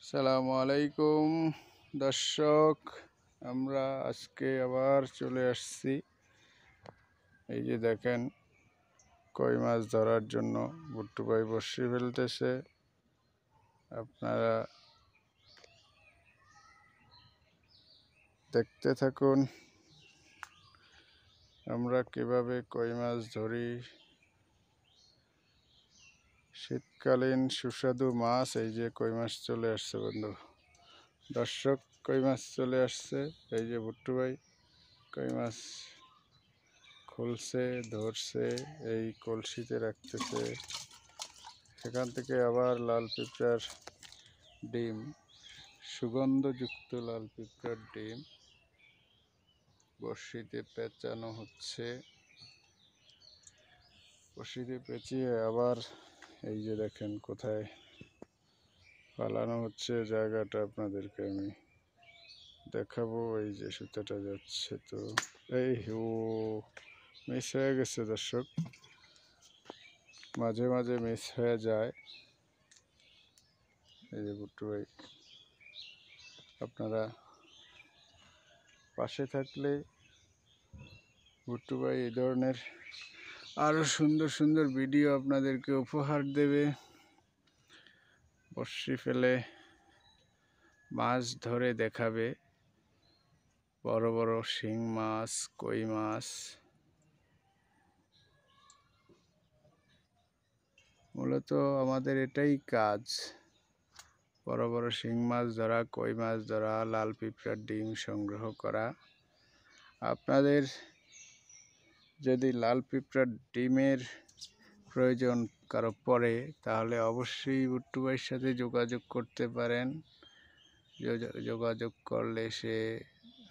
আসসালামু আলাইকুম দর্শক, আমরা আজকে আবার চলে আসছি। এই যে দেখেন, কই মাছ ধরার জন্য বুট্টু ভাই বড়শি ফেলতেছে। আপনারা দেখতে থাকুন আমরা কিভাবে কই মাছ ধরি। শীতকালীন সুস্বাদু মাছ। এই যে কই মাছ চলে আসছে বন্ধু দর্শক, কই মাছ চলে আসছে। এই যে বুট্টু ভাই কই মাছ খুলছে, ধরছে, এই কলসিতে রাখতেছে। সেখান থেকে আবার লাল পিঁপড়ার ডিম, সুগন্ধযুক্ত লাল পিঁপড়ার ডিম বড়শিতে পেঁচানো হচ্ছে। বড়শিতে পেঁচিয়ে আবার এই যে দেখেন কোথায় পালানো হচ্ছে, জায়গাটা আপনাদেরকে আমি দেখাবো। এই যে সুতাটা যাচ্ছে, তো এই মিস হয়ে গেছে দর্শক, মাঝে মাঝে মিস হয়ে যায়। এই যে বুট্টু ভাই, আপনারা পাশে থাকলে বুট্টু ভাই এই ধরনের আরও সুন্দর সুন্দর ভিডিও আপনাদেরকে উপহার দেবে। বড়শি ফেলে মাছ ধরে দেখাবে, বড় বড় শিং মাছ, কই মাছ। মূলত আমাদের এটাই কাজ, বড় বড় শিং মাছ ধরা, কই মাছ ধরা, লাল পিঁপড়ার ডিম সংগ্রহ করা। আপনাদের যদি লাল পিঁপড়ার ডিমের প্রয়োজন কারো পড়ে, তাহলে অবশ্যই বুট্টু ভাইয়ের সাথে যোগাযোগ করতে পারেন। যোগাযোগ করলে সে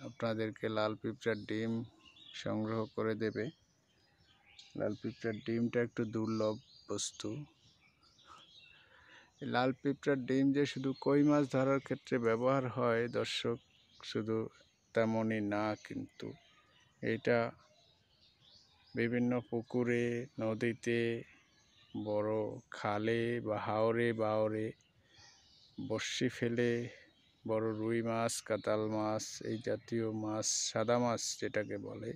আপনাদেরকে লাল পিঁপড়ার ডিম সংগ্রহ করে দেবে। লাল পিঁপড়ার ডিমটা একটু দুর্লভ বস্তু। লাল পিঁপড়ার ডিম যে শুধু কই মাছ ধরার ক্ষেত্রে ব্যবহার হয় দর্শক, শুধু তেমনই না, কিন্তু এইটা বিভিন্ন পুকুরে, নদীতে, বড় খালে বা হাওরে বাওরে বড়শি ফেলে বড় রুই মাছ, কাতাল মাছ, এই জাতীয় মাছ, সাদা মাছ যেটাকে বলে,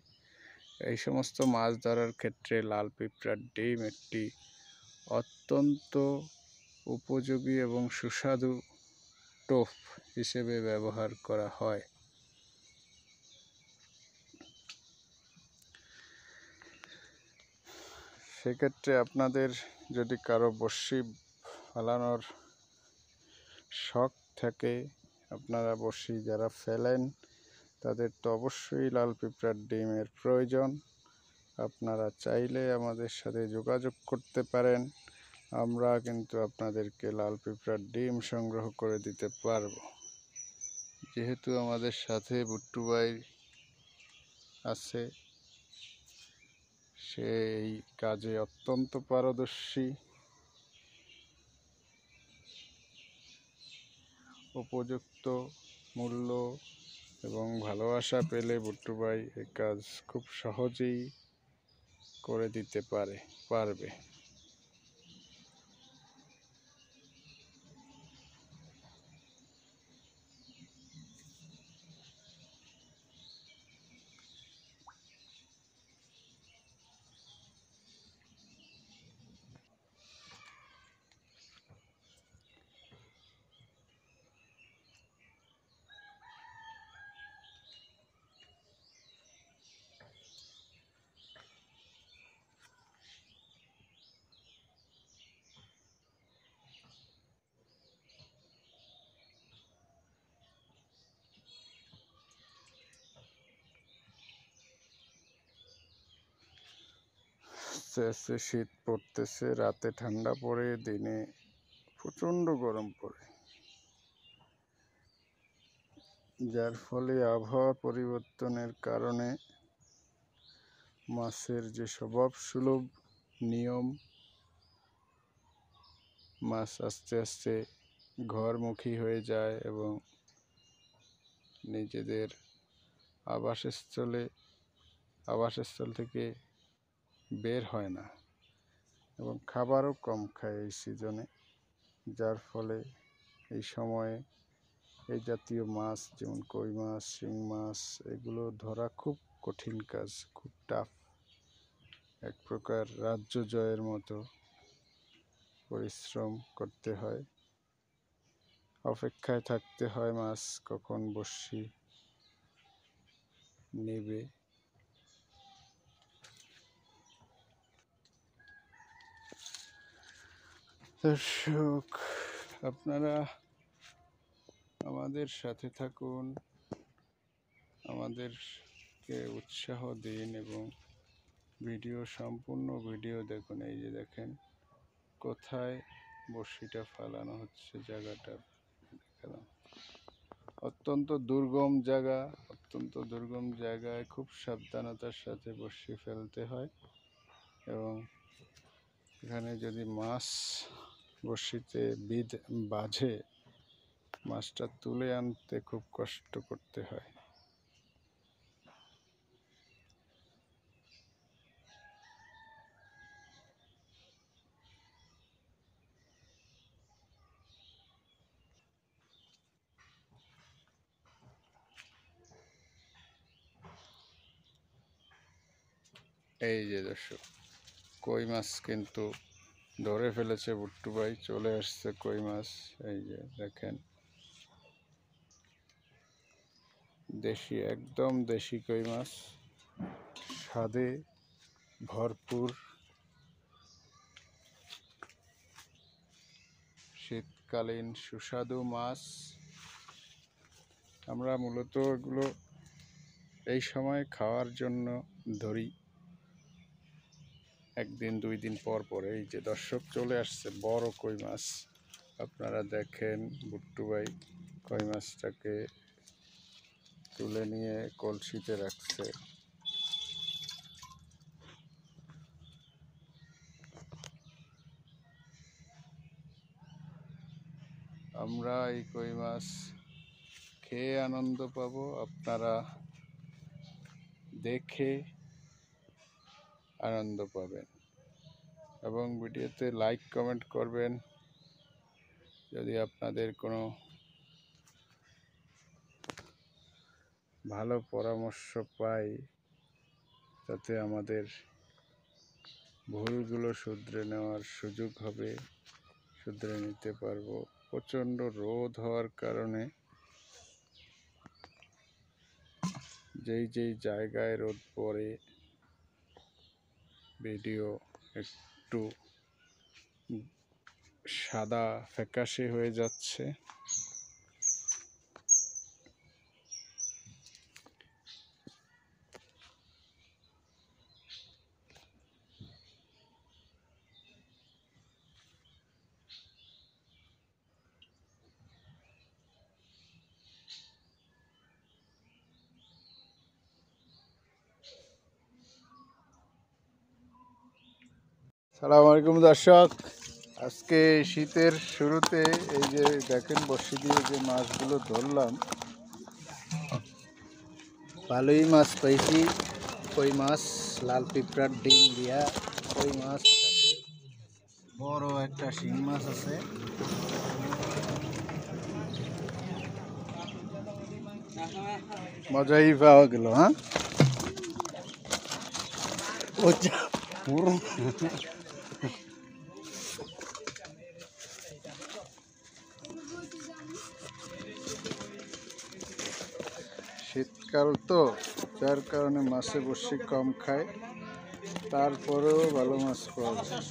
এই সমস্ত মাছ ধরার ক্ষেত্রে লাল পিঁপড়ার ডিম একটি অত্যন্ত উপযোগী এবং সুস্বাদু টোপ হিসেবে ব্যবহার করা হয়। সেক্ষেত্রে আপনাদের যদি কারো বড়শি ফেলানোর শখ থাকে, আপনারা বড়শি যারা ফেলেন তাদের তো অবশ্যই লাল পিঁপড়ার ডিমের প্রয়োজন। আপনারা চাইলে আমাদের সাথে যোগাযোগ করতে পারেন, আমরা কিন্তু আপনাদেরকে লাল পিঁপড়ার ডিম সংগ্রহ করে দিতে পারবো। যেহেতু আমাদের সাথে বুট্টু ভাই আছে, সে এই কাজে অত্যন্ত পারদর্শী। উপযুক্ত মূল্য এবং ভালোবাসা পেলে বুট্টু ভাই এই কাজ খুব সহজেই করে দিতে পারবে। আস্তে আস্তে শীত পড়তেছে, রাতে ঠান্ডা পড়ে, দিনে প্রচণ্ড গরম পড়ে, যার ফলে আবহাওয়া পরিবর্তনের কারণে মাছের যে স্বভাবসুলভ নিয়ম, মাছ আস্তে আস্তে ঘরমুখী হয়ে যায় এবং নিজেদের আবাসস্থল থেকে বের হয় না এবং খাবারও কম খায় এই সিজনে, যার ফলে এই সময়ে এই জাতীয় মাছ যেমন কই মাছ, শিং মাছ এগুলো ধরা খুব কঠিন কাজ, খুব টাফ। এক প্রকার রাজ্য জয়ের মতো পরিশ্রম করতে হয়, অপেক্ষায় থাকতে হয় মাছ কখন বড়শি নেবে। দর্শক, আপনারা আমাদের সাথে থাকুন, আমাদেরকে উৎসাহ দিন এবং সম্পূর্ণ ভিডিও দেখুন। এই যে দেখেন কোথায় বড়শিটা ফালানো হচ্ছে, জায়গাটা দেখালাম। অত্যন্ত দুর্গম জায়গায় খুব সাবধানতার সাথে বড়শি ফেলতে হয় এবং এখানে যদি মাছ বড়শিতে বাজে, মাছটা তুলে আনতে খুব কষ্ট করতে হয়। এই যে দর্শক, কই মাছ কিন্তু ধরে ফেলেছে বুট্টু ভাই, চলে আসছে কই মাছ। এই যে দেখেন, দেশি, একদম দেশি কই মাছ, স্বাদে ভরপুর, শীতকালীন সুস্বাদু মাছ। আমরা মূলত এগুলো এই সময় খাওয়ার জন্য ধরি, একদিন দুই দিন পর পরে। এই যে দর্শক, চলে আসছে বড় কই মাছ। আপনারা দেখেন, বুট্টু ভাই কই মাছটাকে তুলে নিয়ে কলসিতে রাখছে। আমরা এই কই মাছ খেয়ে আনন্দ পাবো, আপনারা দেখে আনন্দ পাবেন এবং ভিডিওতে লাইক কমেন্ট করবেন। যদি আপনাদের কোনো ভালো পরামর্শ পাই, তাতে আমাদের ভুলগুলো শুধরে নেওয়ার সুযোগ হবে, শুধরে নিতে পারবো। প্রচণ্ড রোদ হওয়ার কারণে যেই জায়গায় রোদ পড়ে ভিডিও একটু সাদা ফ্যাকাশে হয়ে যাচ্ছে। আসসালামু আলাইকুম দর্শক, আজকে শীতের শুরুতে এই যে দেখেন বড়শি দিয়ে যে মাছগুলো ধরলাম, ভালোই মাছ পাইছি। কই মাছ, লাল পিঁপড়ার ডিম দিয়া কই মাছ, সাথে বড় একটা শিং মাছ আছে। মজাই পাওয়া গেল। হ্যাঁ, শীতকাল তো, যার কারণে মাছে বড়শি কম খায়, তারপরেও ভালো মাছ পাওয়া যায়।